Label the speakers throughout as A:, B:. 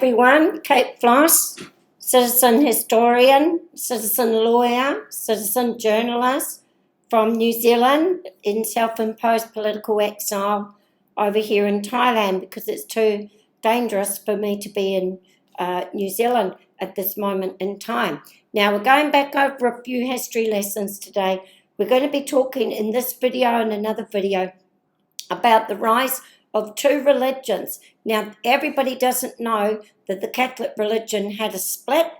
A: Everyone, Kate Floss, citizen historian, citizen lawyer, citizen journalist from New Zealand in self-imposed political exile over here in Thailand because it's too dangerous for me to be in New Zealand at this moment in time. Now we're going back over a few history lessons today. We're going to be talking in this video and another video about the rise of two religions. Now, everybody doesn't know that the Catholic religion had a split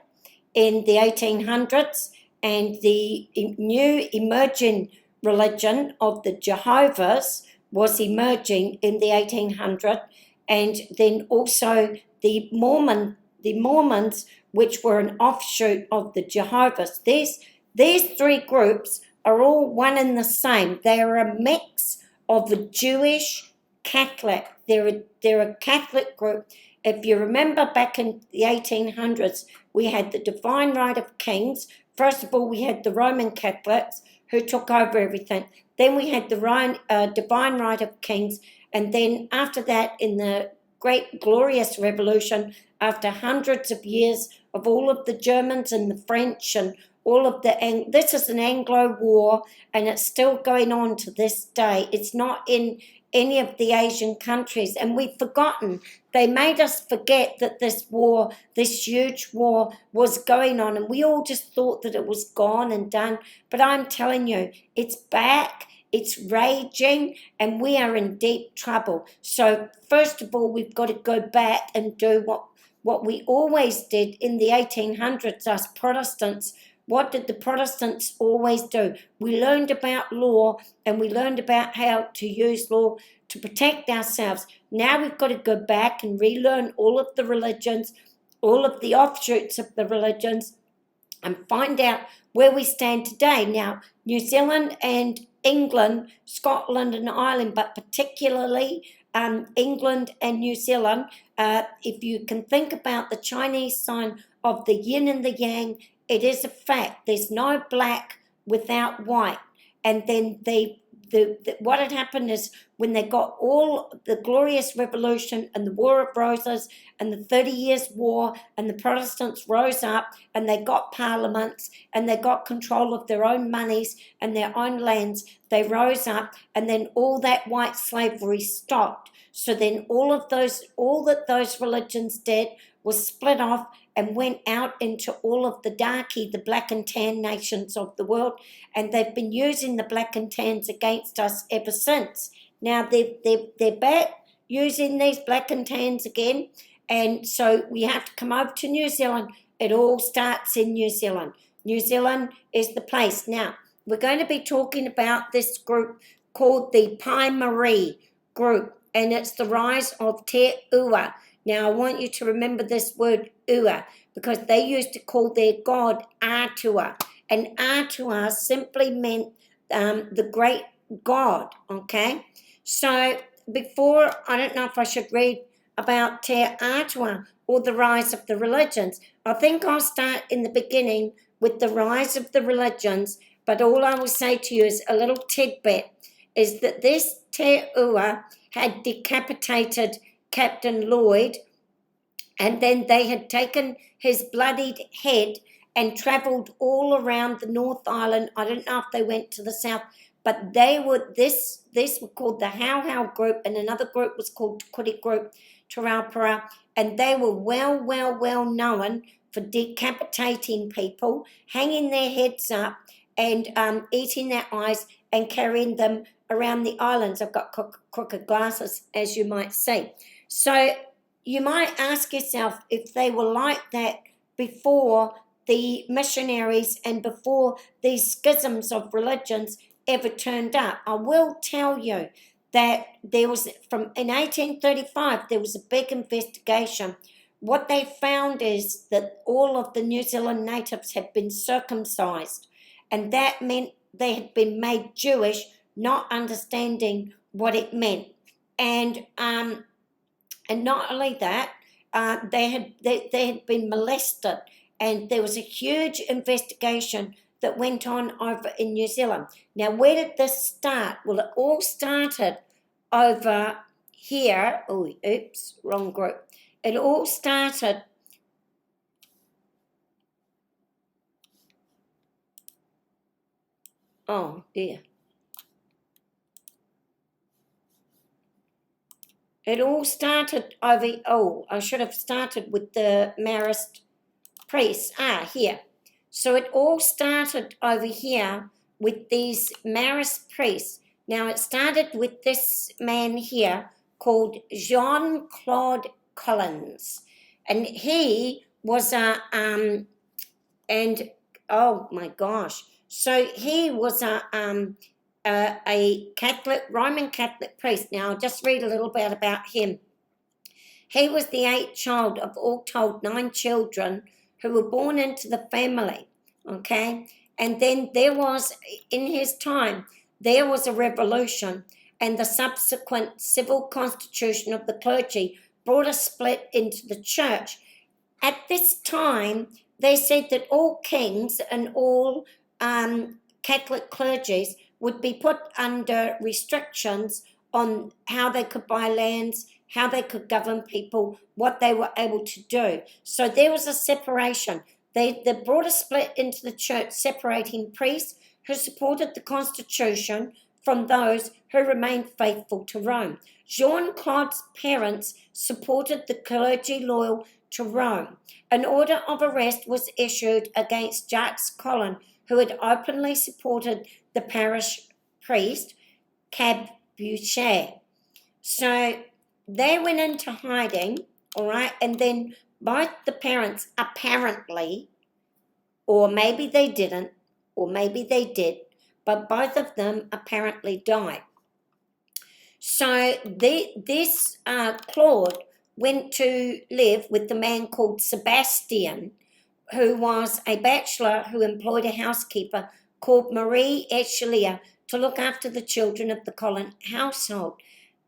A: in the 1800s, and the new emerging religion of the Jehovah's was emerging in the 1800s, and then also the Mormons, which were an offshoot of the Jehovah's. These three groups are all one and the same. They are a mix of a Jewish Catholic. They're a Catholic group. If you remember back in the 1800s, we had the divine right of kings. First of all, we had the Roman Catholics who took over everything. Then we had the divine right of kings. And then after that, in the great glorious revolution, after hundreds of years of all of the Germans and the French and all of this is an Anglo war, and it's still going on to this day. It's not in any of the Asian countries, and we've forgotten. They made us forget that this war, this huge war, was going on, and we all just thought that it was gone and done. But I'm telling you, it's back, it's raging, and we are in deep trouble. So first of all, we've got to go back and do what we always did in the 1800s, us Protestants. What did the Protestants always do? We learned about law, and we learned about how to use law to protect ourselves. Now we've got to go back and relearn all of the religions, all of the offshoots of the religions, and find out where we stand today. Now, New Zealand and England, Scotland and Ireland, but particularly England and New Zealand, if you can think about the Chinese sign of the yin and the yang, it is a fact. There's no black without white. And then what had happened is when they got all the glorious revolution and the War of Roses and the 30 Years' War, and the Protestants rose up and they got parliaments and they got control of their own monies and their own lands. They rose up, and then all that white slavery stopped. So then all that those religions did was split off and went out into all of the the black and tan nations of the world, and they've been using the black and tans against us ever since. Now they're back using these black and tans again, and so we have to come over to New Zealand. It all starts in New Zealand. New Zealand is the place. Now, we're going to be talking about this group called the Pai Marie group, and it's the rise of Te Ua. Now, I want you to remember this word Ua, because they used to call their god Atua, and Atua simply meant the great god, okay? So before, I don't know if I should read about Te Atua or the rise of the religions. I think I'll start in the beginning with the rise of the religions, but all I will say to you is a little tidbit, is that this Te Ua had decapitated Captain Lloyd, and then they had taken his bloodied head and travelled all around the North Island. I don't know if they went to the south, but they were this were called the How group, and another group was called Kuri group, Taraupara, and they were well known for decapitating people, hanging their heads up, and eating their eyes and carrying them around the islands. I've got crooked glasses, as you might see. So you might ask yourself if they were like that before the missionaries and before these schisms of religions ever turned up. I will tell you that in 1835, there was a big investigation. What they found is that all of the New Zealand natives had been circumcised, and that meant they had been made Jewish, not understanding what it meant. And not only that, they had been molested, and there was a huge investigation that went on over in New Zealand. Now, where did this start? Well, it all started over here. Oh, oops, wrong group. It all started oh dear. It all started over, I should have started with the Marist priests. Here. So it all started over here with these Marist priests. Now it started with this man here called Jean-Claude Collins. And he was and oh my gosh. So he was a Catholic, Roman Catholic priest. Now I'll just read a little bit about him. He was the eighth child of all told 9 children who were born into the family, okay? And then there was, in his time, there was a revolution, and the subsequent civil constitution of the clergy brought a split into the church. At this time, they said that all kings and all Catholic clergies would be put under restrictions on how they could buy lands, how they could govern people, what they were able to do. So there was a separation. They brought a split into the church, separating priests who supported the Constitution from those who remained faithful to Rome. Jean-Claude's parents supported the clergy loyal to Rome. An order of arrest was issued against Jacques Collin, who had openly supported the parish priest, Cabuchet. So they went into hiding, all right, and then both the parents apparently, or maybe they didn't, or maybe they did, but both of them apparently died. So this Claude went to live with the man called Sebastian, who was a bachelor who employed a housekeeper called Marie Echelia to look after the children of the Collin household.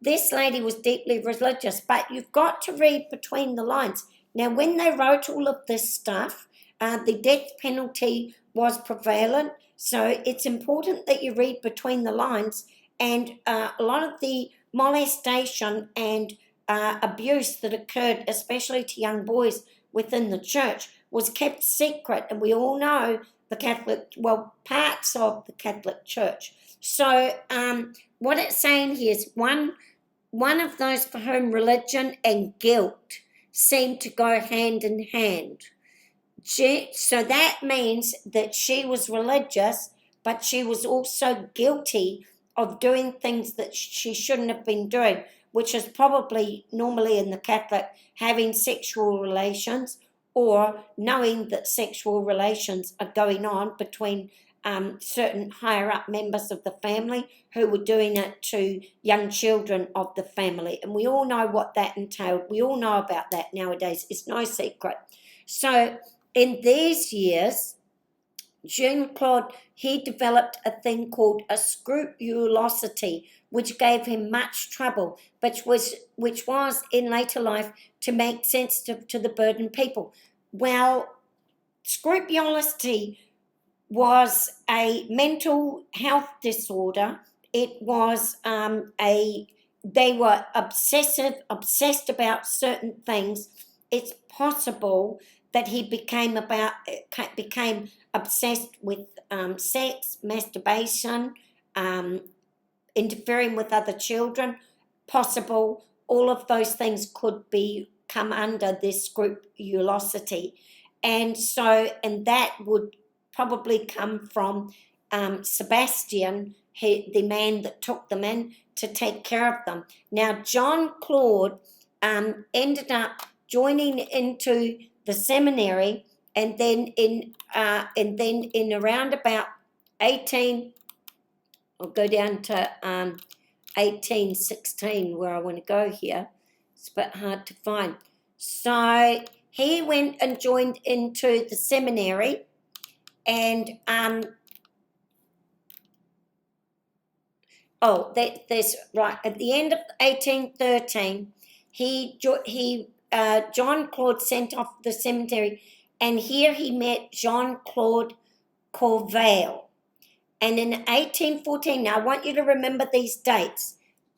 A: This lady was deeply religious, but you've got to read between the lines. Now, when they wrote all of this stuff, the death penalty was prevalent, so it's important that you read between the lines, and a lot of the molestation and abuse that occurred, especially to young boys within the church, was kept secret, and we all know the Catholic, well, parts of the Catholic Church. So what it's saying here is one of those for whom religion and guilt seem to go hand in hand. So that means that she was religious, but she was also guilty of doing things that she shouldn't have been doing, which is probably normally in the Catholic, having sexual relations or knowing that sexual relations are going on between certain higher-up members of the family who were doing it to young children of the family. And we all know what that entailed. We all know about that nowadays. It's no secret. So in these years, Jean-Claude, he developed a thing called a scrupulosity, which gave him much trouble, which was in later life to make sense to the burdened people. Well, scrupulosity was a mental health disorder. It was they were obsessed about certain things. It's possible that he became obsessed with sex, masturbation, interfering with other children. Possible, all of those things could come under this scrupulosity, and that would probably come from Sebastian, the man that took them in to take care of them. Now, Jean-Claude ended up joining into the seminary, and then in around about 18, I'll go down to 1816 where I want to go here. It's a bit hard to find. So he went and joined into the seminary, and there's right at the end of 1813, Jean-Claude sent off the seminary, and here he met Jean-Claude Corval. And in 1814, now I want you to remember these dates.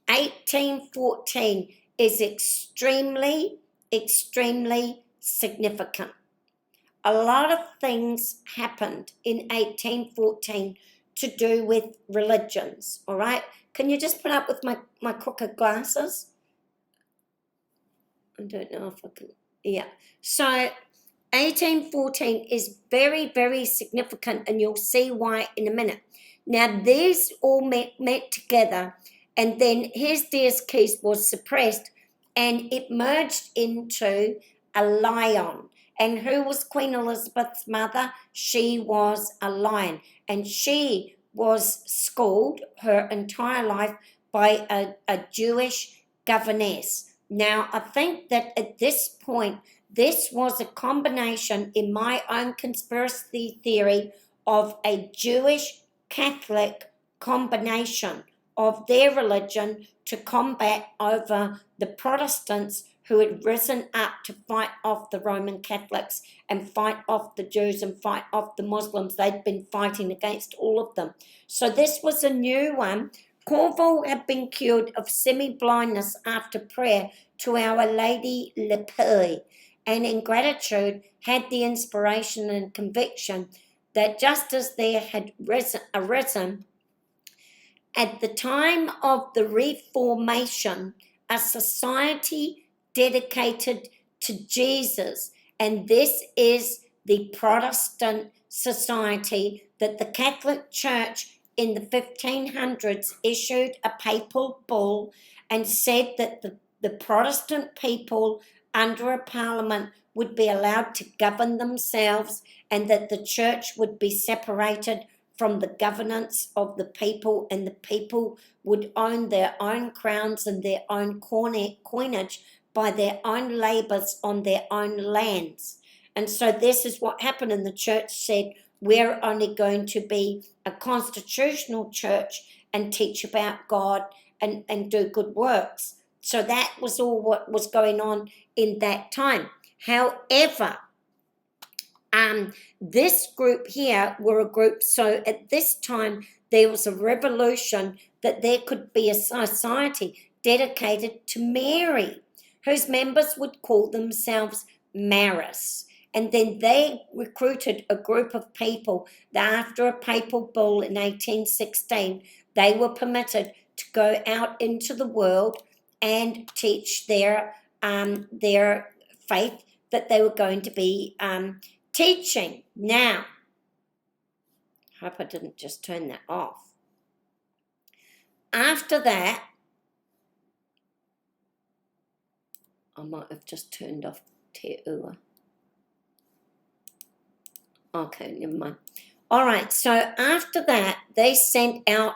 A: 1814 is extremely extremely significant. A lot of things happened in 1814 to do with religions, all right? Can you just put up with my crooked glasses? I don't know if I can, yeah. So 1814 is very, very significant, and you'll see why in a minute. Now, these all met together, and then His Keys was suppressed, and it merged into a lion. And who was Queen Elizabeth's mother? She was a lion, and she was schooled her entire life by a Jewish governess. Now, I think that at this point, this was a combination, in my own conspiracy theory, of a Jewish Catholic combination of their religion to combat over the Protestants who had risen up to fight off the Roman Catholics and fight off the Jews and fight off the Muslims. They'd been fighting against all of them. So this was a new one. Cornwall had been cured of semi-blindness after prayer to Our Lady Lepre, and in gratitude had the inspiration and conviction that just as there had arisen at the time of the Reformation a society dedicated to Jesus, and this is the Protestant society that the Catholic Church in the 1500s issued a papal bull and said that the Protestant people under a parliament would be allowed to govern themselves, and that the church would be separated from the governance of the people, and the people would own their own crowns and their own coinage by their own labours on their own lands. And so this is what happened, and the church said, we're only going to be a constitutional church and teach about God and do good works. So that was all what was going on in that time. However, this group here were a group, so at this time there was a revolution that there could be a society dedicated to Mary, whose members would call themselves Maris. And then they recruited a group of people that after a papal bull in 1816, they were permitted to go out into the world and teach their faith that they were going to be teaching. Now, I hope I didn't just turn that off. After that, I might have just turned off Te Ua. Okay, never mind. All right, so after that, they sent out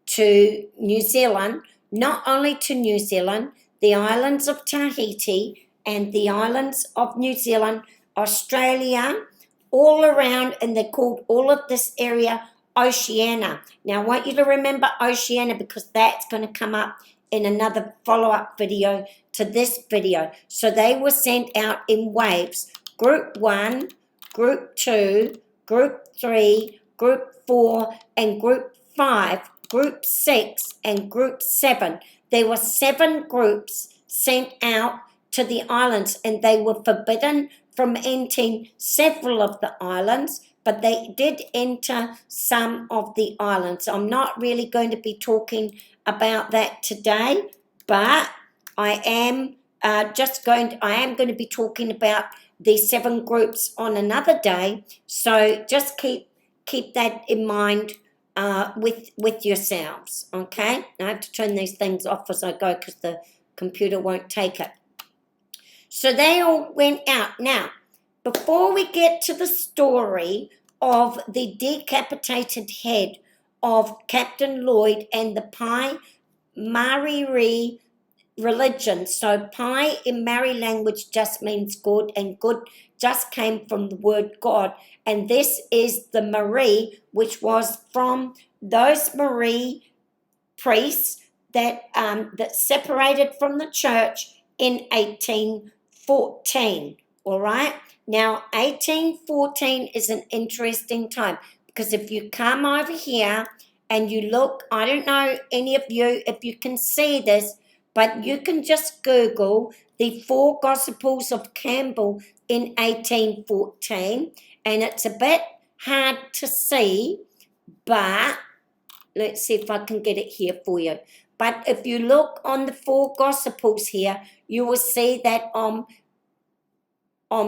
A: to New Zealand, not only to New Zealand, the islands of Tahiti and the islands of New Zealand, Australia, all around, and they called all of this area Oceania. Now, I want you to remember Oceania because that's going to come up in another follow-up video to this video. So they were sent out in waves, Group 1, Group 2, Group 3, Group 4, and Group 5, Group 6, and Group 7. There were 7 groups sent out to the islands, and they were forbidden from entering several of the islands, but they did enter some of the islands. I'm not really going to be talking about that today, but I am going to be talking about these 7 groups on another day. So just keep that in mind with yourselves, okay? I have to turn these things off as I go because the computer won't take it. So they all went out. Now, before we get to the story of the decapitated head of Captain Lloyd and the Pai Mariri religion. So Pai in Maori language just means good, and good just came from the word God. And this is the Marie, which was from those Marie priests that separated from the church in 1814. All right. Now, 1814 is an interesting time because if you come over here and you look, I don't know any of you if you can see this, but you can just Google the Four Gospels of Campbell in 1814, and it's a bit hard to see, but let's see if I can get it here for you. But if you look on the Four Gospels here, you will see that on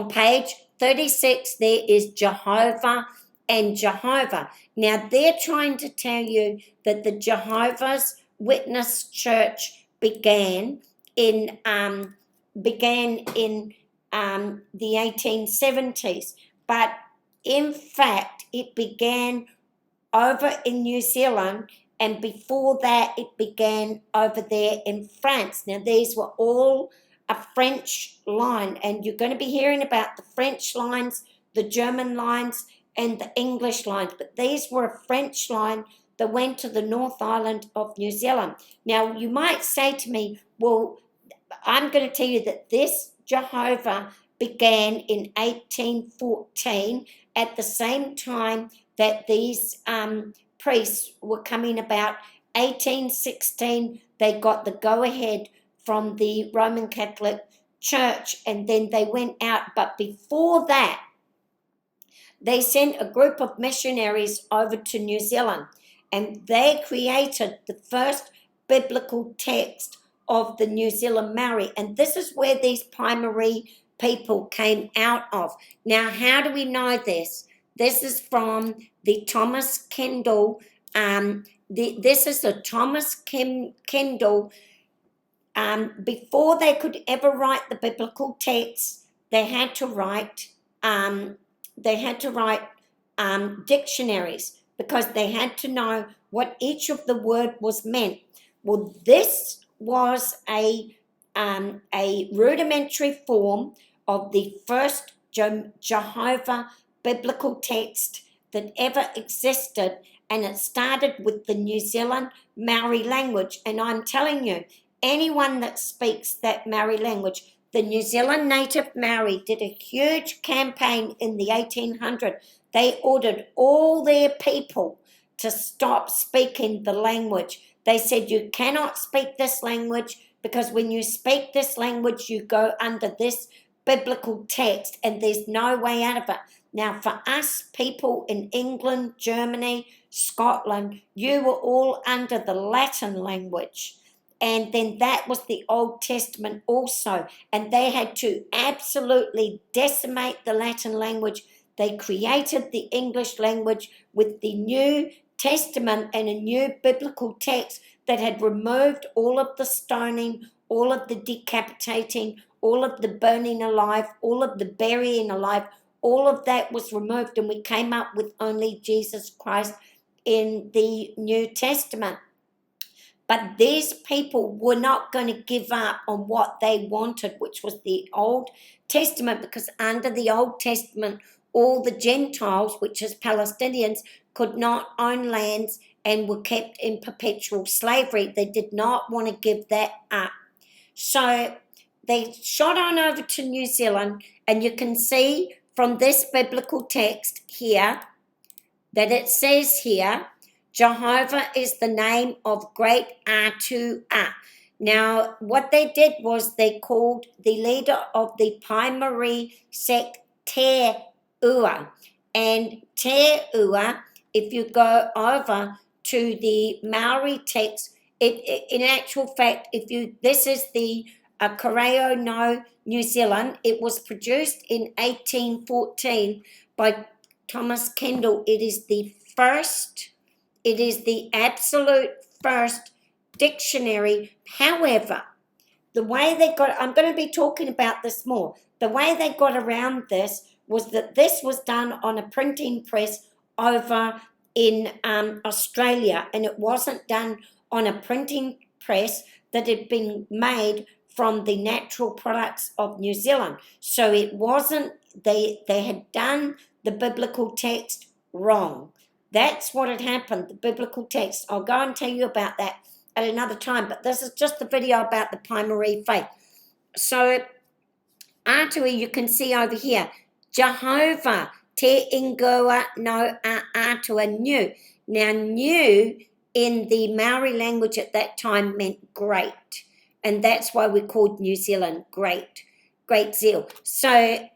A: page 36 there is Jehovah and Jehovah. Now they're trying to tell you that the Jehovah's Witness Church began in the 1870s, but in fact it began over in New Zealand, and before that it began over there in France. Now these were all a French line, and you're going to be hearing about the French lines, the German lines, and the English lines, but these were a French line that went to the North Island of New Zealand. Now you might say to me, well, I'm going to tell you that this Jehovah began in 1814 at the same time that these priests were coming about. 1816 they got the go-ahead from the Roman Catholic Church, and then they went out. But before that, they sent a group of missionaries over to New Zealand, and they created the first biblical text of the New Zealand Maori, and this is where these primary people came out of. Now, how do we know this? This is from the Thomas Kendall. This is the Thomas Kendall. Before they could ever write the biblical text, they had to write dictionaries, because they had to know what each of the word was meant. Well, this was a rudimentary form of the first Jehovah biblical text that ever existed, and it started with the New Zealand Maori language. And I'm telling you, anyone that speaks that Maori language, the New Zealand native Maori did a huge campaign in the 1800s. They ordered all their people to stop speaking the language. They said, you cannot speak this language, because when you speak this language, you go under this biblical text, and there's no way out of it. Now, for us people in England, Germany, Scotland, you were all under the Latin language. And then that was the Old Testament also. And they had to absolutely decimate the Latin language. They created the English language with the New Testament and a new biblical text that had removed all of the stoning, all of the decapitating, all of the burning alive, all of the burying alive. All of that was removed, and we came up with only Jesus Christ in the New Testament. But these people were not going to give up on what they wanted, which was the Old Testament, because under the Old Testament, all the Gentiles, which is Palestinians, could not own lands and were kept in perpetual slavery. They did not want to give that up. So they shot on over to New Zealand, and you can see from this biblical text here that it says here, Jehovah is the name of great Atua. Now, what they did was they called the leader of the Paimari sect Te Ua. And Te Ua, if you go over to the Maori text, in actual fact, this is the Koreo no New Zealand. It was produced in 1814 by Thomas Kendall. It is the absolute first dictionary. However, the way they got, I'm going to be talking about this more, the way they got around this was that this was done on a printing press over in Australia, and it wasn't done on a printing press that had been made from the natural products of New Zealand. So it wasn't, they had done the biblical text wrong. That's what had happened, the biblical text. I'll go and tell you about that at another time, but this is just the video about the Paimari faith. So, Atua, you can see over here, Jehovah, Te Ingoa no Atua New. Now, new in the Maori language at that time meant great. and that's why we called New Zealand Great Zeal. So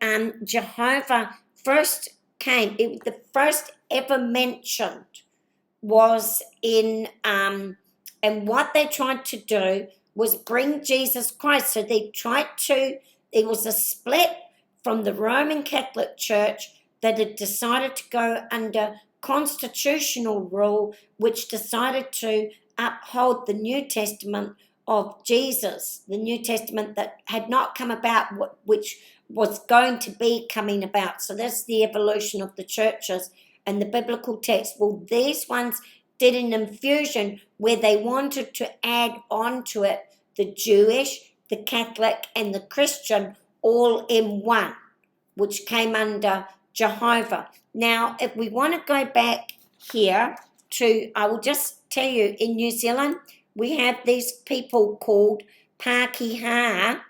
A: Jehovah first came, the first ever mentioned was in, and what they tried to do was bring Jesus Christ. So they tried to, there was a split from the Roman Catholic Church that had decided to go under constitutional rule, which decided to uphold the New Testament of Jesus, the New Testament that had not come about, which was going to be coming about. So that's the evolution of the churches and the biblical text. Well, these ones did an infusion where they wanted to add on to it the Jewish, the Catholic, and the Christian all in one, which came under Jehovah. Now, if we want to go back here to, I will just tell you, in New Zealand, we have these people called Pākehā,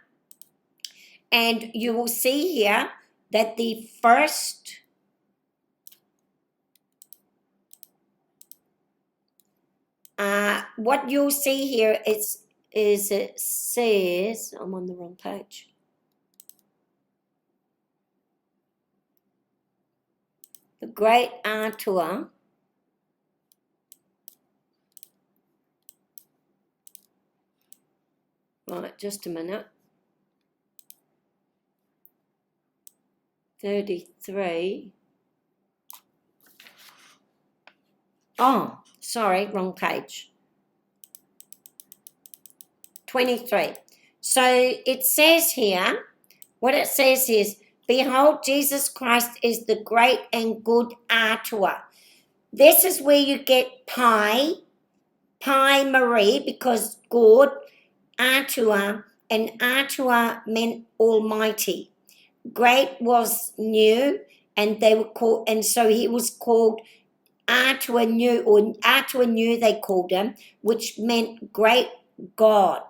A: and you will see here that the first what you'll see here is it says, I'm on the wrong page. The Great Atua. Right, just a minute. 33. Oh, sorry, wrong page. 23. So it says here, what it says is, behold, Jesus Christ is the great and good Atua. This is where you get Pi Marie, because good, Atua, and Atua meant almighty. Great was new, and they were called, and so he was called Atua New, or Atua New they called him, which meant great God.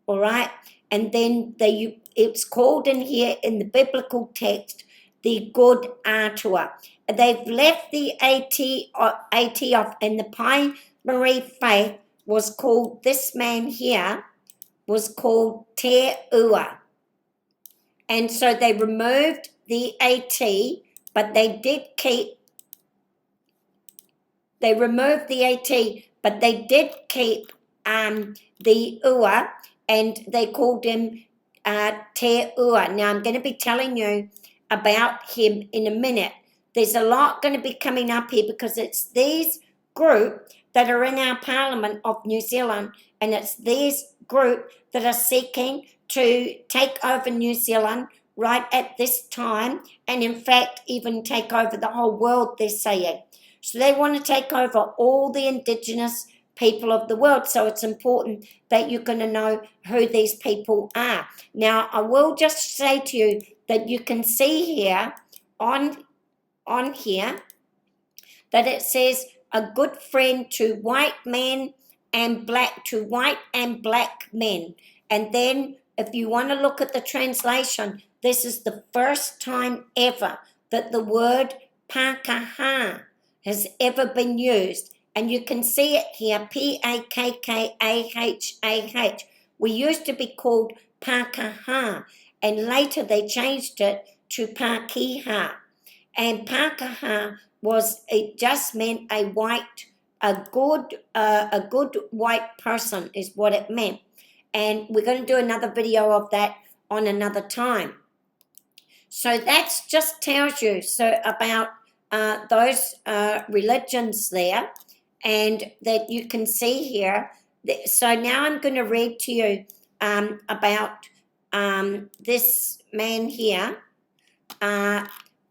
A: All right, and then it's called in here in the biblical text the good Atua. They've left the AT off, and the Pi Marie faith was called, this man here was called Te Ua. And so they removed the AT, but they did keep, they removed the AT, but they did keep the Ua, and they called him Te Ua. Now, I'm going to be telling you about him in a minute. There's a lot going to be coming up here, because it's these group that are in our Parliament of New Zealand, and it's these group that are seeking to take over New Zealand right at this time, and in fact, even take over the whole world, they're saying. So they want to take over all the Indigenous people of the world. So it's important that you're going to know who these people are. Now, I will just say to you that you can see here on here that it says a good friend to white men and black, to white and black men. And then if you want to look at the translation, this is the first time ever that the word Pākehā has ever been used. And you can see it here, Pakkahah. We used to be called Pākehā, and later they changed it to Pākehā. And Pākehā it just meant a good white person is what it meant. And we're going to do another video of that on another time. So that just tells you about those religions there, and that you can see here. So now I'm going to read to you about this man here,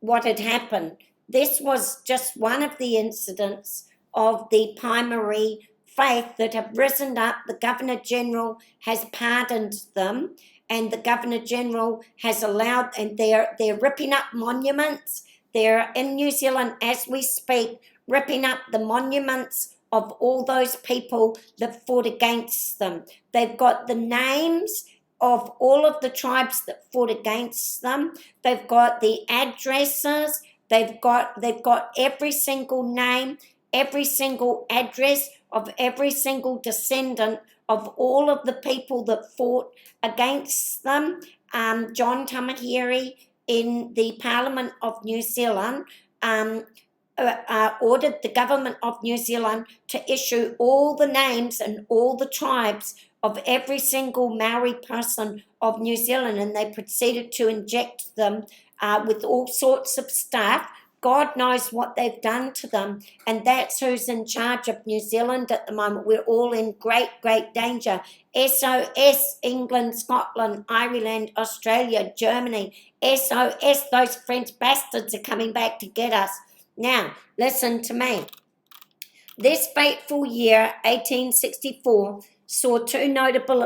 A: what had happened. This was just one of the incidents of the Pi Marie faith that have risen up. The Governor-General has pardoned them, and the Governor-General has allowed, and they're ripping up monuments. They're in New Zealand as we speak, ripping up the monuments of all those people that fought against them. They've got the names of all of the tribes that fought against them. They've got the addresses. They've got every single name, every single address of every single descendant of all of the people that fought against them. John Tamahiri in the Parliament of New Zealand ordered the government of New Zealand to issue all the names and all the tribes of every single Maori person of New Zealand, and they proceeded to inject them with all sorts of stuff. God knows what they've done to them, and that's who's in charge of New Zealand at the moment. We're all in great, great danger. SOS, England, Scotland, Ireland, Australia, Germany. SOS, those French bastards are coming back to get us. Now, listen to me. This fateful year, 1864, saw two notable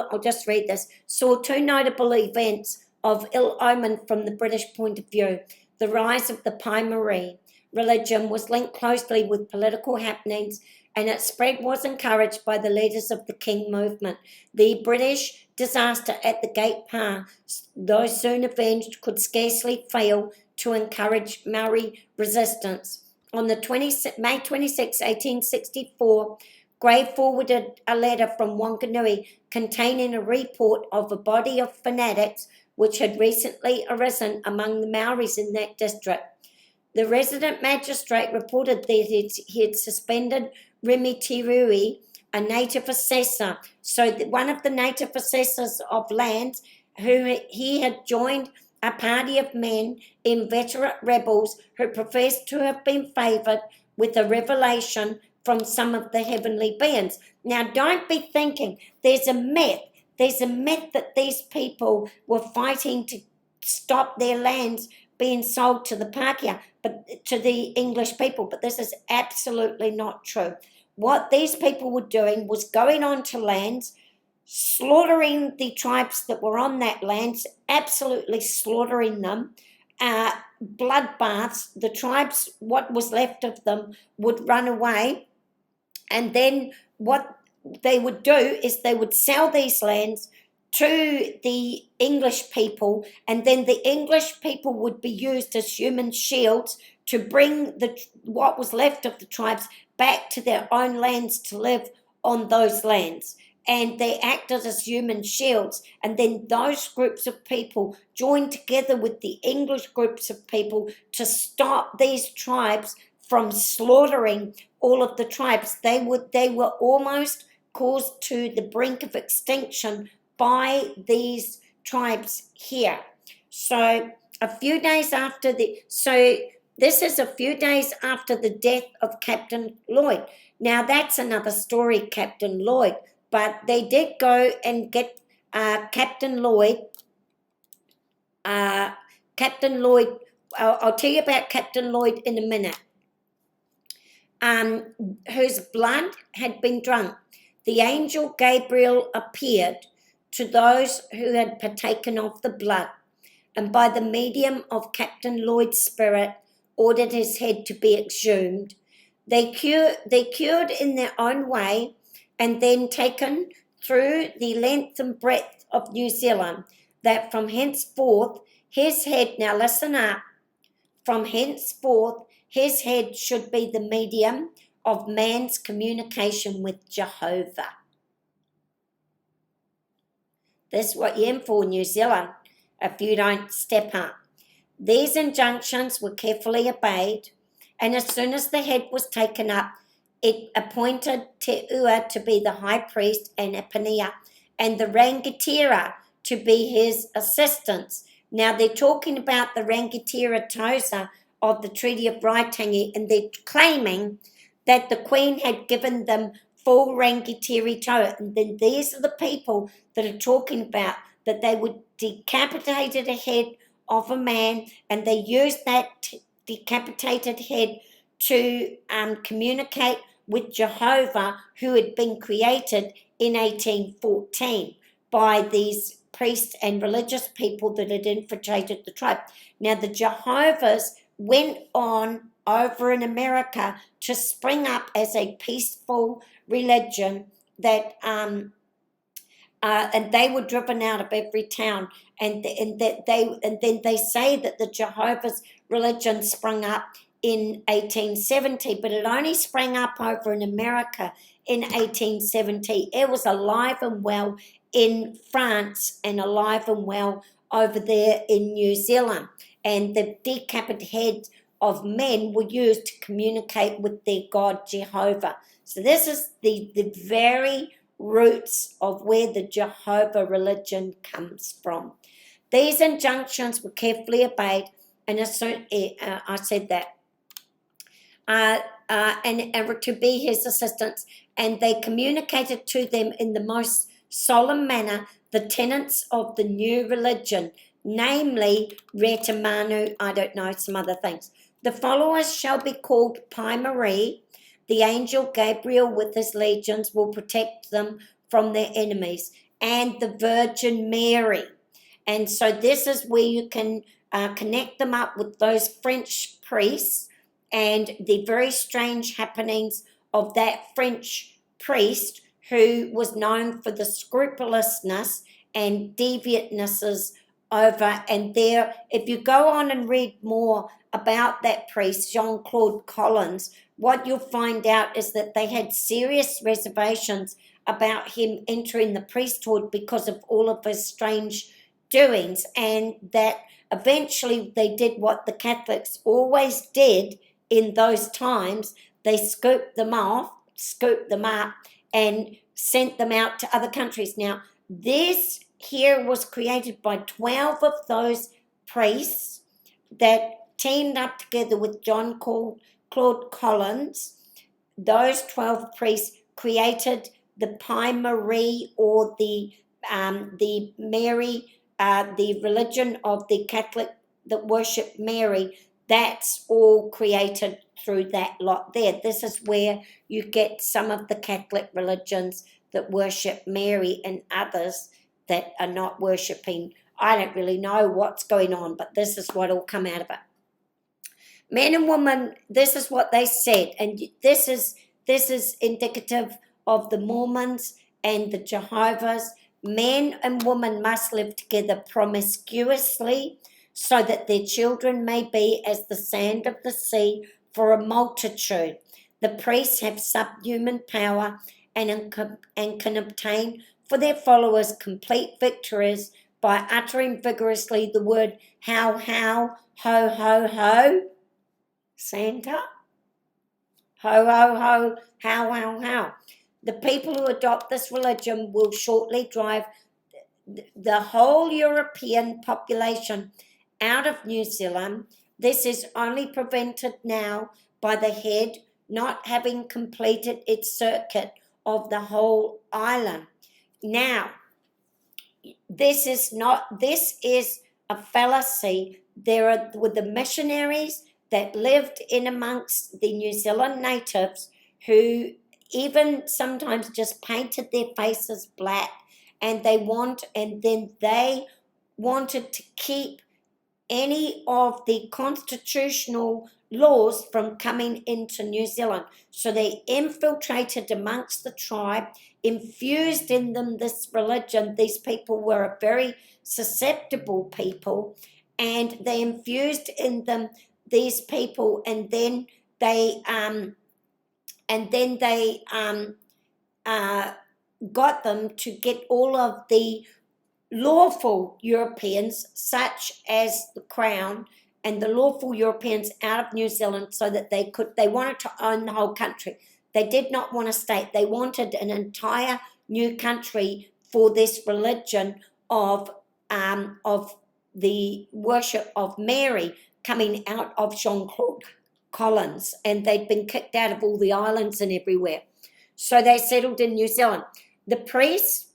A: events of ill omen from the British point of view. The rise of the Pai Marie religion was linked closely with political happenings, and its spread was encouraged by the leaders of the King movement. The British disaster at the Gate Pa, though soon avenged, could scarcely fail to encourage Maori resistance. On the May 26, 1864, Gray forwarded a letter from Wanganui containing a report of a body of fanatics which had recently arisen among the Maoris in that district. The resident magistrate reported that he had suspended Remi Tirui, a native assessor. So one of the native assessors of lands, who he had joined a party of men, inveterate rebels, who professed to have been favoured with a revelation from some of the heavenly beings. Now, don't be thinking there's a myth that these people were fighting to stop their lands being sold to the Pākehā, but to the English people, but this is absolutely not true. What these people were doing was going onto lands, slaughtering the tribes that were on that land, absolutely slaughtering them, bloodbaths. The tribes, what was left of them, would run away, and then what they would do is they would sell these lands to the English people, and then the English people would be used as human shields to bring what was left of the tribes back to their own lands to live on those lands. And they acted as human shields, and then those groups of people joined together with the English groups of people to stop these tribes from slaughtering all of the tribes. They were almost caused to the brink of extinction by these tribes here. So this is a few days after the death of Captain Lloyd. Now that's another story, Captain Lloyd, but they did go and get Captain Lloyd. I'll tell you about Captain Lloyd in a minute. Whose blood had been drunk. The angel Gabriel appeared to those who had partaken of the blood, and by the medium of Captain Lloyd's spirit ordered his head to be exhumed. They cured in their own way, and then taken through the length and breadth of New Zealand, that from henceforth his head, now listen up, from henceforth his head should be the medium of man's communication with Jehovah. That's what you're in for, New Zealand, if you don't step up. These injunctions were carefully obeyed, and as soon as the head was taken up, it appointed Te Ua to be the high priest and Epinea, and the Rangatira to be his assistants. Now they're talking about the Rangatira Tosa of the Treaty of Waitangi, and they're claiming that the Queen had given them full Rangatiri Toa. And then these are the people that are talking about that they would decapitated a head of a man, and they used that decapitated head to communicate with Jehovah, who had been created in 1814 by these priests and religious people that had infiltrated the tribe. Now the Jehovah's went on over in America to spring up as a peaceful religion that and they were driven out of every town, and then they say that the Jehovah's religion sprung up in 1870, but it only sprang up over in America in 1870. It was alive and well in France and alive and well over there in New Zealand. And the decapitated heads of men were used to communicate with their God Jehovah. So this is the very roots of where the Jehovah religion comes from. These injunctions were carefully obeyed, and I said that, and to be his assistants, and they communicated to them in the most solemn manner the tenets of the new religion, namely retamanu, I don't know, some other things. The followers shall be called Pai Marie. The angel Gabriel with his legions will protect them from their enemies, and the Virgin Mary. And so this is where you can connect them up with those French priests and the very strange happenings of that French priest who was known for the scrupulousness and deviantnesses over. And there, if you go on and read more about that priest, Jean-Claude Collins, what you'll find out is that they had serious reservations about him entering the priesthood because of all of his strange doings, and that eventually they did what the Catholics always did in those times. They scooped them up, and sent them out to other countries. Now, this here was created by 12 of those priests that teamed up together with Jean-Claude Collins. Those 12 priests created the Pai Marie, or the Mary, the religion of the Catholic that worship Mary. That's all created through that lot there. This is where you get some of the Catholic religions that worship Mary and others that are not worshipping. I don't really know what's going on, but this is what will come out of it. Men and women, this is what they said, and this is indicative of the Mormons and the Jehovah's. Men and women must live together promiscuously, so that their children may be as the sand of the sea for a multitude. The priests have subhuman power and can obtain for their followers complete victories by uttering vigorously the word how, ho, ho, Santa, ho, ho, how. The people who adopt this religion will shortly drive the whole European population out of New Zealand. This is only prevented now by the head not having completed its circuit of the whole island. Now, this is a fallacy. With the missionaries that lived in amongst the New Zealand natives, who even sometimes just painted their faces black, and then they wanted to keep any of the constitutional laws from coming into New Zealand. So they infiltrated amongst the tribe, infused in them this religion. These people were a very susceptible people, and they infused in them these people, and then they got them to get all of the lawful Europeans, such as the Crown, and the lawful Europeans out of New Zealand, so that they wanted to own the whole country. They did not want a state. They wanted an entire new country for this religion of the worship of Mary coming out of Jean-Claude Collins, and they'd been kicked out of all the islands and everywhere. So they settled in New Zealand. The priests,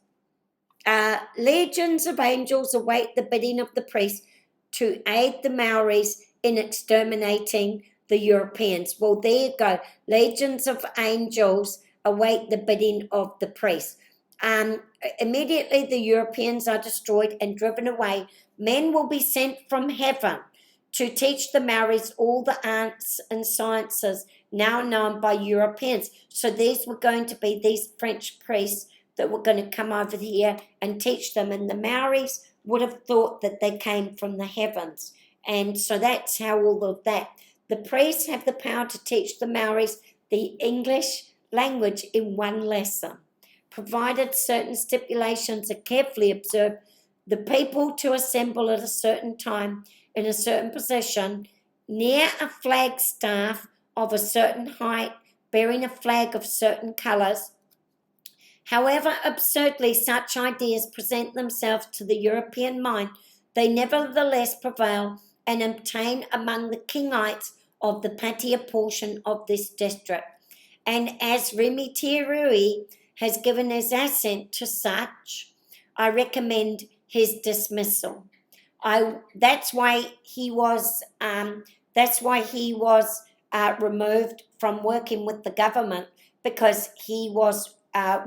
A: legions of angels await the bidding of the priests to aid the Maoris in exterminating the Europeans. Well, there you go. Legions of angels await the bidding of the priests. Immediately the Europeans are destroyed and driven away. Men will be sent from heaven to teach the Maoris all the arts and sciences now known by Europeans. So these were going to be these French priests that were going to come over here and teach them, and the Maoris would have thought that they came from the heavens. And so that's how all of that. The priests have the power to teach the Maoris the English language in one lesson. Provided certain stipulations are carefully observed, the people to assemble at a certain time in a certain position near a flagstaff of a certain height, bearing a flag of certain colours. However absurdly such ideas present themselves to the European mind, they nevertheless prevail and obtain among the Kingites of the Patia portion of this district. And as Remy Tirui has given his assent to such, I recommend his dismissal. That's why he was removed from working with the government, because he was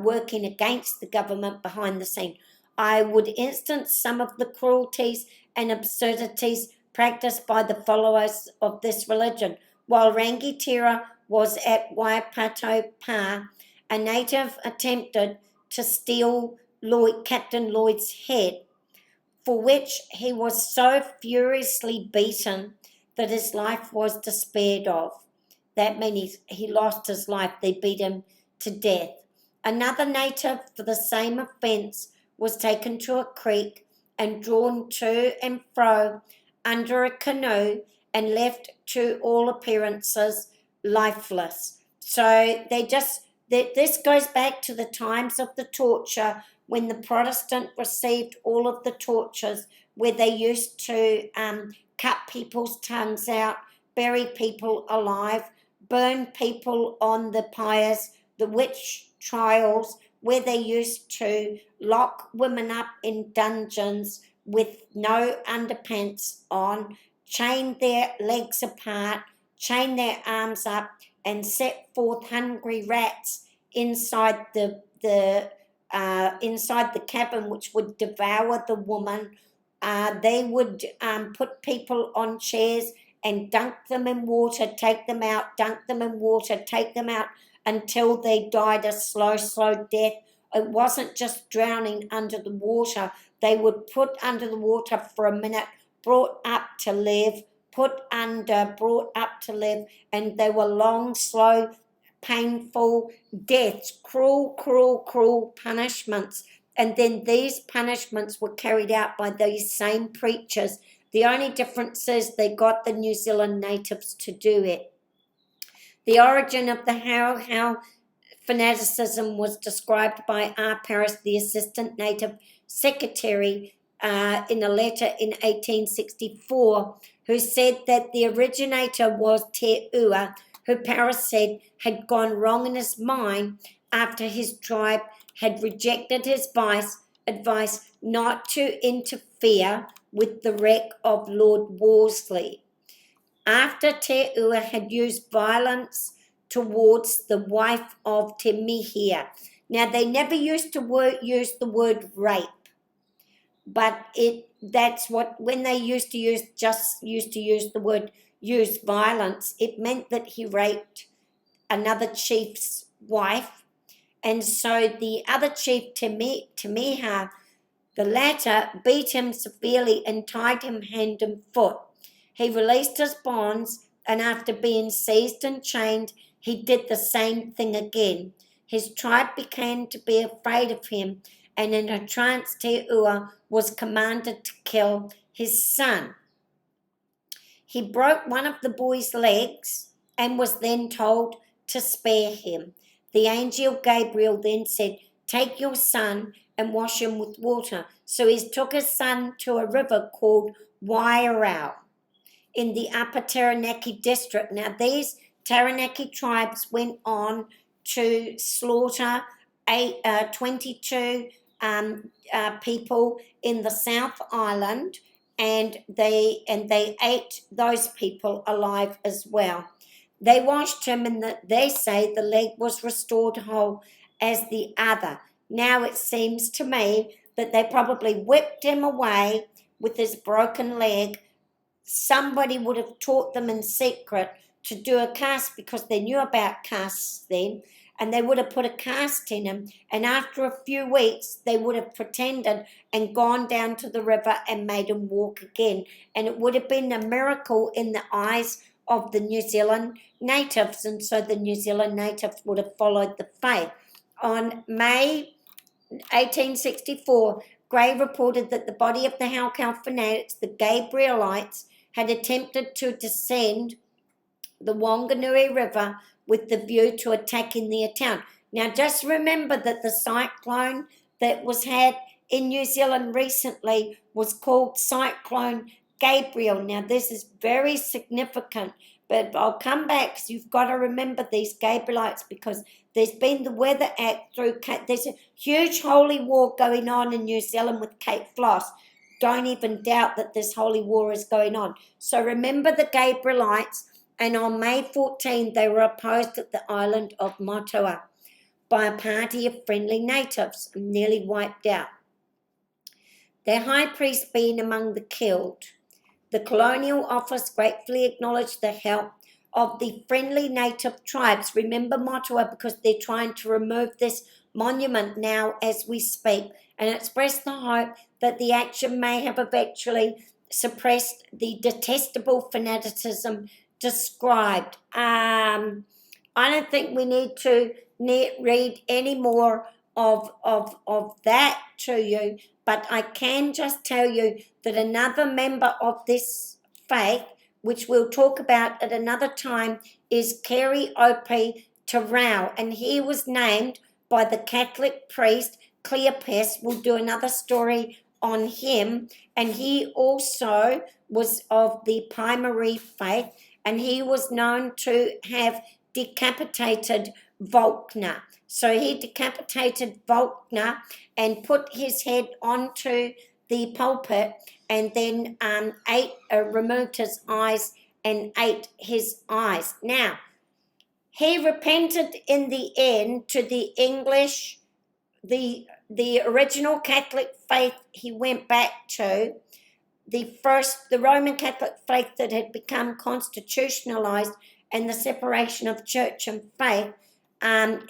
A: working against the government behind the scene. I would instance some of the cruelties and absurdities practiced by the followers of this religion. While Rangitira was at Waikato Pa, a native attempted to steal Captain Lloyd's head, for which he was so furiously beaten that his life was despaired of. That means he lost his life. They beat him to death. Another native, for the same offence, was taken to a creek and drawn to and fro under a canoe and left to all appearances lifeless. So this goes back to the times of the torture, when the Protestant received all of the tortures, where they used to cut people's tongues out, bury people alive, burn people on the pyres, the witch trials, where they used to lock women up in dungeons with no underpants on, chain their legs apart, chain their arms up, and set forth hungry rats inside the cabin, which would devour the woman. They would put people on chairs and dunk them in water, take them out, dunk them in water, take them out, until they died a slow death. It wasn't just drowning under the water. They would put under the water for a minute, brought up to live, put under, brought up to live, and they were long, slow, painful deaths, cruel punishments. And then these punishments were carried out by these same preachers. The only difference is they got the New Zealand natives to do it. The origin of the how fanaticism was described by R. Paris, the Assistant Native Secretary, in a letter in 1864, who said that the originator was Te Ua, who Paris said had gone wrong in his mind after his tribe had rejected his advice not to interfere with the wreck of Lord Wolseley. After Te Ua had used violence towards the wife of Te Mihia. Now, they never used to use the word rape, but that's what, when they used to use the word use violence, it meant that he raped another chief's wife. And so the other chief, Te Miha, the latter, beat him severely and tied him hand and foot. He released his bonds, and after being seized and chained, he did the same thing again. His tribe began to be afraid of him, and in a trance Te Ua was commanded to kill his son. He broke one of the boy's legs and was then told to spare him. The angel Gabriel then said, "Take your son and wash him with water." So he took his son to a river called Wairau in the Upper Taranaki district. Now, these Taranaki tribes went on to slaughter 22 people in the South Island, and they ate those people alive as well. They washed him, and they say the leg was restored whole as the other. Now it seems to me that they probably whipped him away with his broken leg. Somebody would have taught them in secret to do a cast, because they knew about casts then, and they would have put a cast in him, and after a few weeks they would have pretended and gone down to the river and made him walk again, and it would have been a miracle in the eyes of the New Zealand natives, and so the New Zealand natives would have followed the faith. On May 1864, Gray reported that the body of the Halkow fanatics, the Gabrielites, had attempted to descend the Wanganui River with the view to attacking their town. Now, just remember that the cyclone that was had in New Zealand recently was called Cyclone Gabriel. Now, this is very significant, but I'll come back because you've got to remember these Gabrielites, because there's been the Weather Act through, there's a huge holy war going on in New Zealand with Kate Floss. Don't even doubt that this holy war is going on. So remember the Gabrielites, and on May 14, they were opposed at the island of Motua by a party of friendly natives and nearly wiped out. Their high priest being among the killed. The Colonial Office gratefully acknowledged the help of the friendly native tribes. Remember Motua, because they're trying to remove this monument now as we speak, and expressed the hope that the action may have eventually suppressed the detestable fanaticism described. I don't think we need to read any more of that to you, but I can just tell you that another member of this faith, which we'll talk about at another time, is Kerry Opie Terrell, and he was named by the Catholic priest Cleopas. We'll do another story on him, and he also was of the Primary faith, and he was known to have decapitated Volkner. So he decapitated Volkner and put his head onto the pulpit, and then removed his eyes and ate his eyes. Now, he repented in the end to the English, the original Catholic faith he went back to, the Roman Catholic faith that had become constitutionalized, and the separation of church and faith.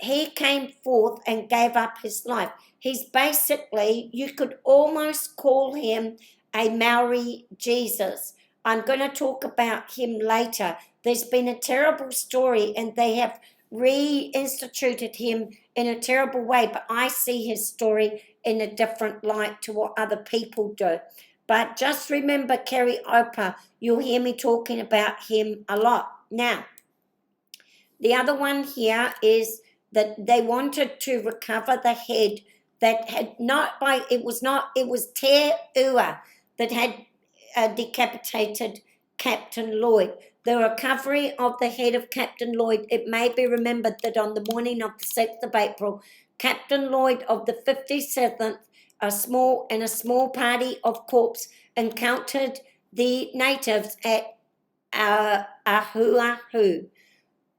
A: He came forth and gave up his life. He's basically, you could almost call him a Maori Jesus. I'm going to talk about him later. There's been a terrible story, and they have reinstituted him in a terrible way, but I see his story in a different light to what other people do. But just remember Kerry Opa, you'll hear me talking about him a lot. Now, the other one here is that they wanted to recover the head that had it was Te Ua that had decapitated Captain Lloyd. The recovery of the head of Captain Lloyd, it may be remembered that on the morning of the 6th of April, Captain Lloyd of the 57th, a small party of corps encountered the natives at Ahuahu,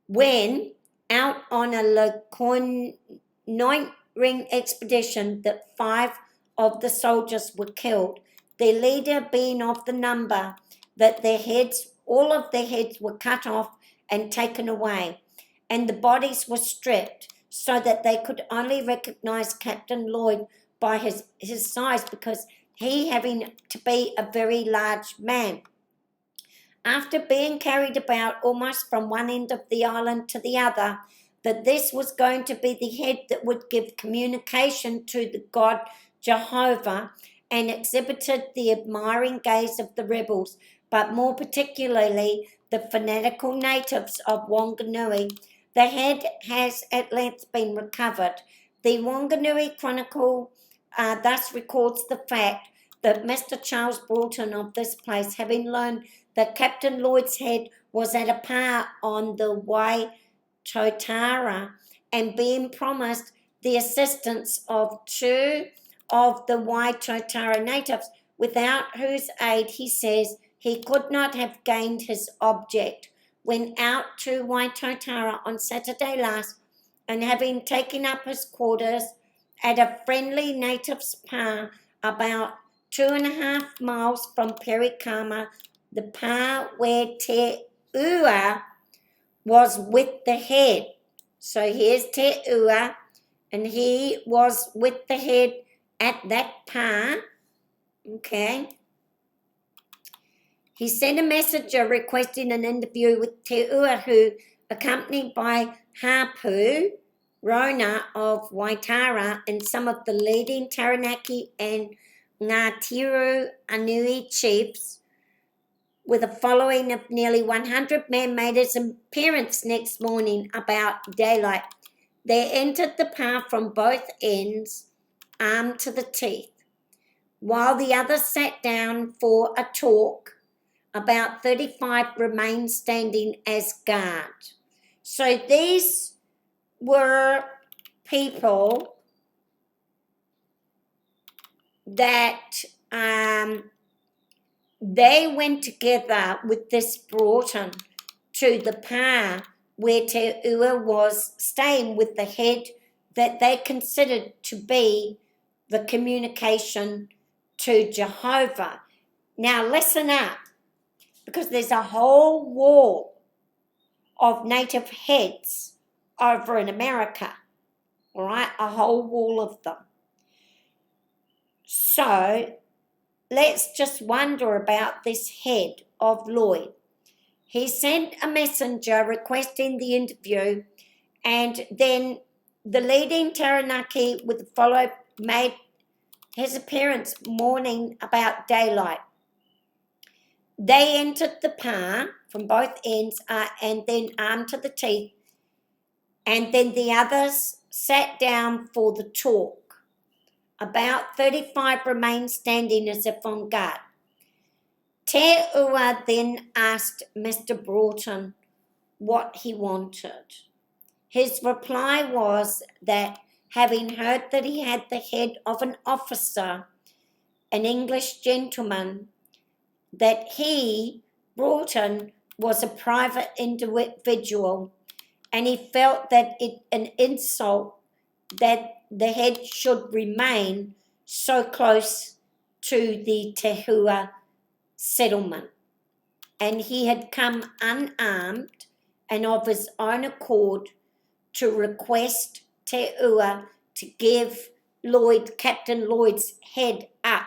A: when out on a reconnoitering expedition that 5 of the soldiers were killed, their leader being of the number that all of their heads were cut off and taken away, and the bodies were stripped so that they could only recognize Captain Lloyd by his size, because he having to be a very large man. After being carried about almost from one end of the island to the other, that this was going to be the head that would give communication to the god Jehovah, and exhibited the admiring gaze of the rebels, but more particularly the fanatical natives of Wanganui. The head has at length been recovered. The Wanganui Chronicle thus records the fact that Mr. Charles Broughton of this place, having learned that Captain Lloyd's head was at a pa on the Waitotara, and being promised the assistance of 2 of the Waitotara natives, without whose aid, he says, he could not have gained his object, went out to Waitotara on Saturday last, and having taken up his quarters at a friendly native's pa about 2.5 miles from Perikama, the pa where Te Ua was with the head. So here's Te Ua, and he was with the head at that pa. Okay. He sent a messenger requesting an interview with Te Uahu, accompanied by Hapu, Rona of Waitara, and some of the leading Taranaki and Ngātiru Anui chiefs, with a following of nearly 100 men, made his appearance next morning about daylight. They entered the path from both ends, armed to the teeth, while the others sat down for a talk. About 35 remained standing as guard. So these were people that they went together with this Broughton to the pa where Te Ua was staying, with the head that they considered to be the communication to Jehovah. Now listen up, because there's a whole wall of native heads over in America, all right, a whole wall of them. So let's just wonder about this head of Lloyd. He sent a messenger requesting the interview, and then the leading Taranaki with the follow made his appearance morning about daylight. They entered the pa from both ends and then armed to the teeth, and then the others sat down for the talk. About 35 remained standing as if on guard. Te Ua then asked Mr. Broughton what he wanted. His reply was that, having heard that he had the head of an officer, an English gentleman, that he, Broughton, was a private individual, and he felt that it an insult that the head should remain so close to the Te Ua settlement. And he had come unarmed and of his own accord to request Te Ua to give Captain Lloyd's head up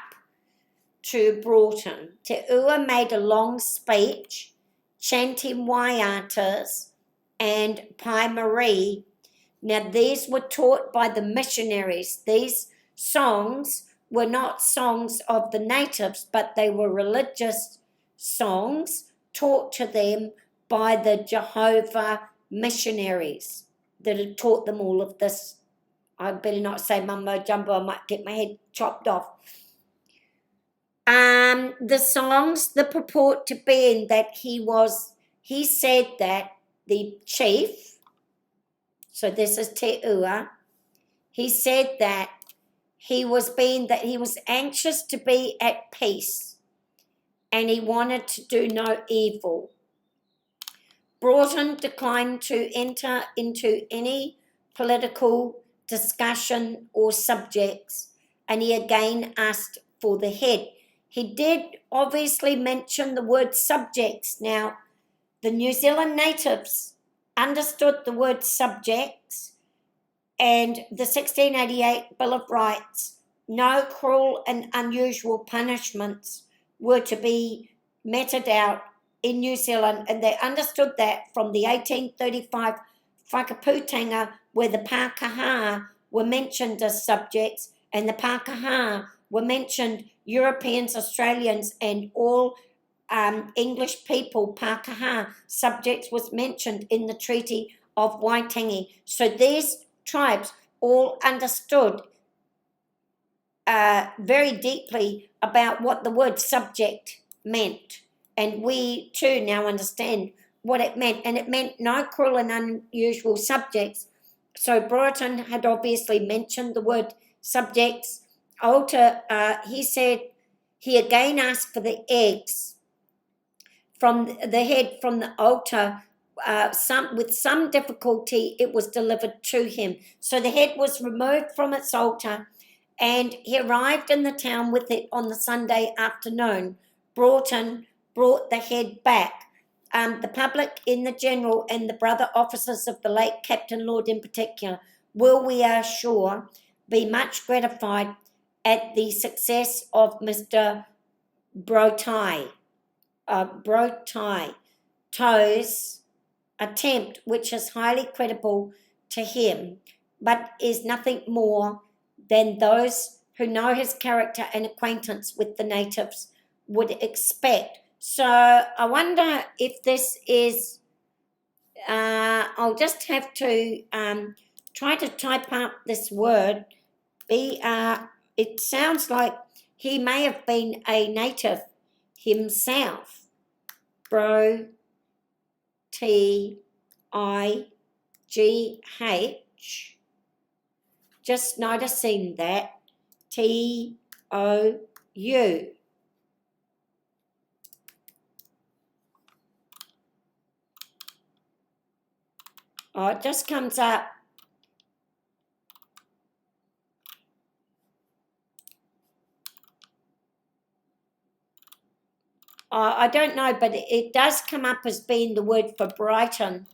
A: to Broughton. Te Ua made a long speech, chanting Waiatas and Pai Marie. Now these were taught by the missionaries. These songs were not songs of the natives, but they were religious songs taught to them by the Jehovah missionaries that had taught them all of this. I better not say mumbo jumbo, I might get my head chopped off. The songs, the purport to being that he said that the chief, so this is Te Ua, he said that he was anxious to be at peace and he wanted to do no evil. Broughton declined to enter into any political discussion or subjects, and he again asked for the head. He did obviously mention the word subjects. Now, the New Zealand natives understood the word subjects, and the 1688 Bill of Rights, no cruel and unusual punishments were to be meted out in New Zealand, and they understood that from the 1835 whakaputanga, where the Pākehā were mentioned as subjects, and the Pākehā were mentioned Europeans, Australians, and all English people. Pākehā subjects was mentioned in the Treaty of Waitangi. So these tribes all understood very deeply about what the word subject meant. And we too now understand what it meant. And it meant no cruel and unusual subjects. So Broughton had obviously mentioned the word subjects. He said he again asked for the eggs from the head from the altar. With some difficulty, it was delivered to him. So the head was removed from its altar, and he arrived in the town with it on the Sunday afternoon. Broughton brought the head back. The public in the general and the brother officers of the late Captain Lloyd in particular will, we are sure, be much gratified at the success of Mr. Brotai. Toe's attempt, which is highly credible to him, but is nothing more than those who know his character and acquaintance with the natives would expect. So I wonder if this is, I'll just have to try to type up this word. It sounds like he may have been a native himself. T-I-G-H. Just noticing that. T-O-U. Oh, it just comes up. I don't know, but it does come up as being the word for Brighton.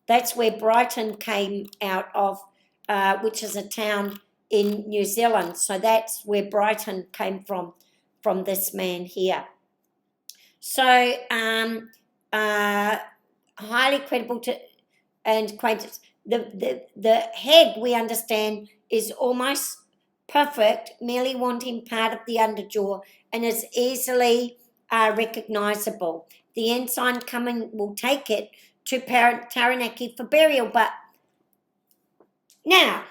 A: That's where Brighton came out of, which is a town in New Zealand. So that's where Brighton came from this man here. So highly credible to and acquaintance. The head, we understand, is almost perfect, merely wanting part of the underjaw, and is easily recognisable. The ensign coming will take it to Taranaki for burial. But now,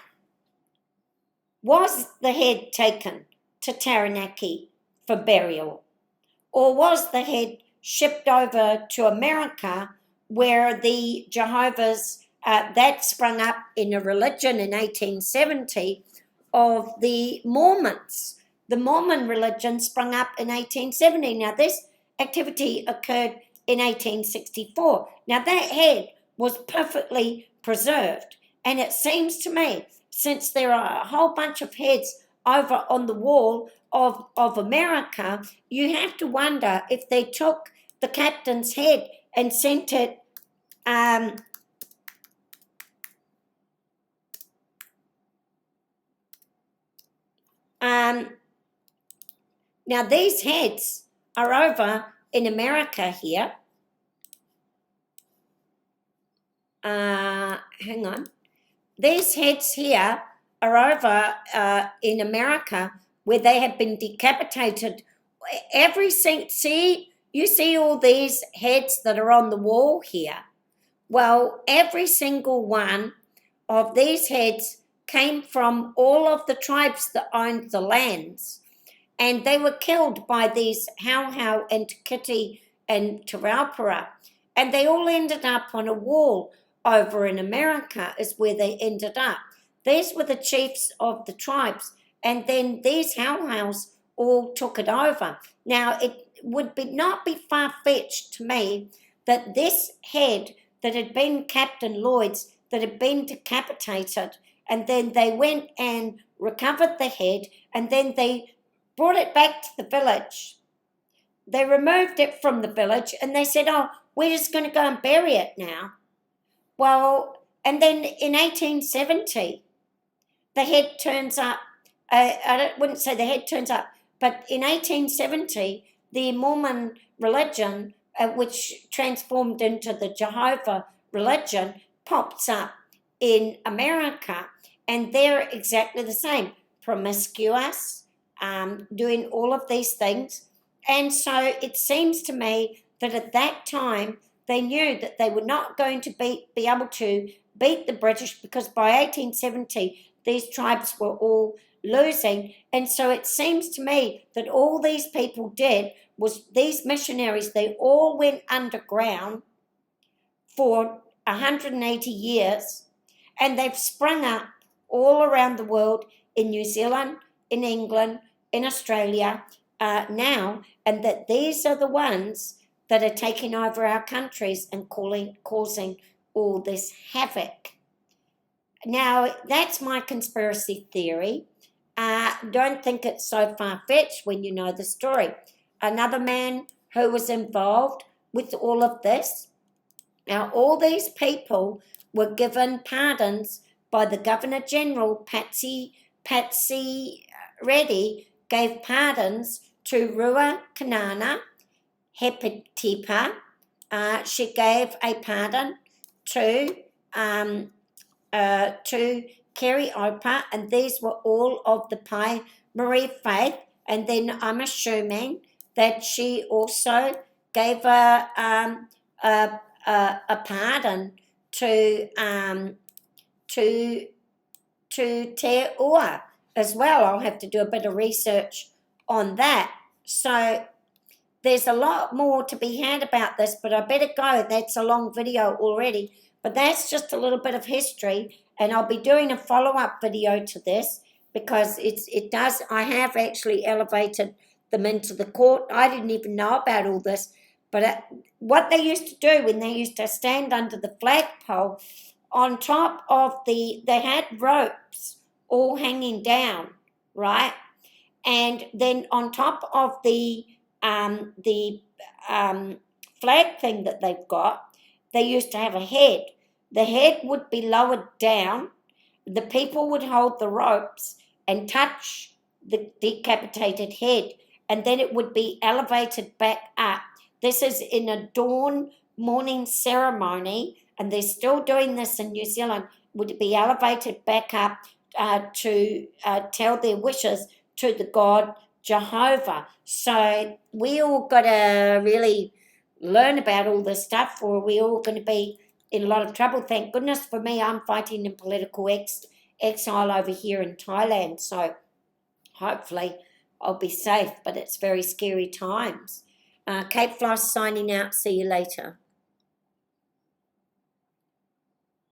A: was the head taken to Taranaki for burial? Or was the head shipped over to America, where the Jehovah's, that sprung up in a religion in 1870 of the Mormons. The Mormon religion sprung up in 1870. Now, this activity occurred in 1864. Now, that head was perfectly preserved. And it seems to me, since there are a whole bunch of heads over on the wall of America, you have to wonder if they took the captain's head and sent it now these heads are over in America here. Hang on. These heads here are over in America, where they have been decapitated. You see all these heads that are on the wall here? Well, every single one of these heads came from all of the tribes that owned the lands, and they were killed by these Hauhau and Te Kiti and Te Raupara, and they all ended up on a wall over in America is where they ended up. These were the chiefs of the tribes, and then these Hauhaus all took it over. Now, it would not be far-fetched to me that this head that had been Captain Lloyd's, that had been decapitated, and then they went and recovered the head, and then they brought it back to the village. They removed it from the village, and they said, oh, we're just going to go and bury it now. Well, and then in 1870, the head turns up. I wouldn't say the head turns up, but in 1870, the Mormon religion, which transformed into the Jehovah religion, pops up in America, and they're exactly the same, promiscuous, doing all of these things. And so it seems to me that at that time, they knew that they were not going to be able to beat the British, because by 1870, these tribes were all losing. And so it seems to me that all these people did was, these missionaries, they all went underground for 180 years, and they've sprung up all around the world, in New Zealand, in England, in Australia now, and that these are the ones that are taking over our countries and causing all this havoc. Now, that's my conspiracy theory. Don't think it's so far-fetched when you know the story. Another man who was involved with all of this. Now, all these people were given pardons by the Governor-General. Patsy Reddy gave pardons to Ruakanana, Hepatipa, she gave a pardon to Kerry Opa, and these were all of the Pai Marie faith. And then I'm assuming that she also gave a pardon to Te Ua as well. I'll have to do a bit of research on that. So there's a lot more to be had about this, but I better go. That's a long video already. But that's just a little bit of history, and I'll be doing a follow-up video to this because I have actually elevated them into the court. I didn't even know about all this, but what they used to do when they used to stand under the flagpole, on top of they had ropes all hanging down, right? And then on top of the flag thing that they've got, they used to have a head. The head would be lowered down. The people would hold the ropes and touch the decapitated head, and then it would be elevated back up. This is in a dawn morning ceremony, and they're still doing this in New Zealand. Would be elevated back up to tell their wishes to the God Jehovah. So we all got to really learn about all this stuff, or we're all going to be in a lot of trouble. Thank goodness for me, I'm fighting in political exile over here in Thailand, so hopefully I'll be safe, but it's very scary times. Kate Floss signing out. See you later.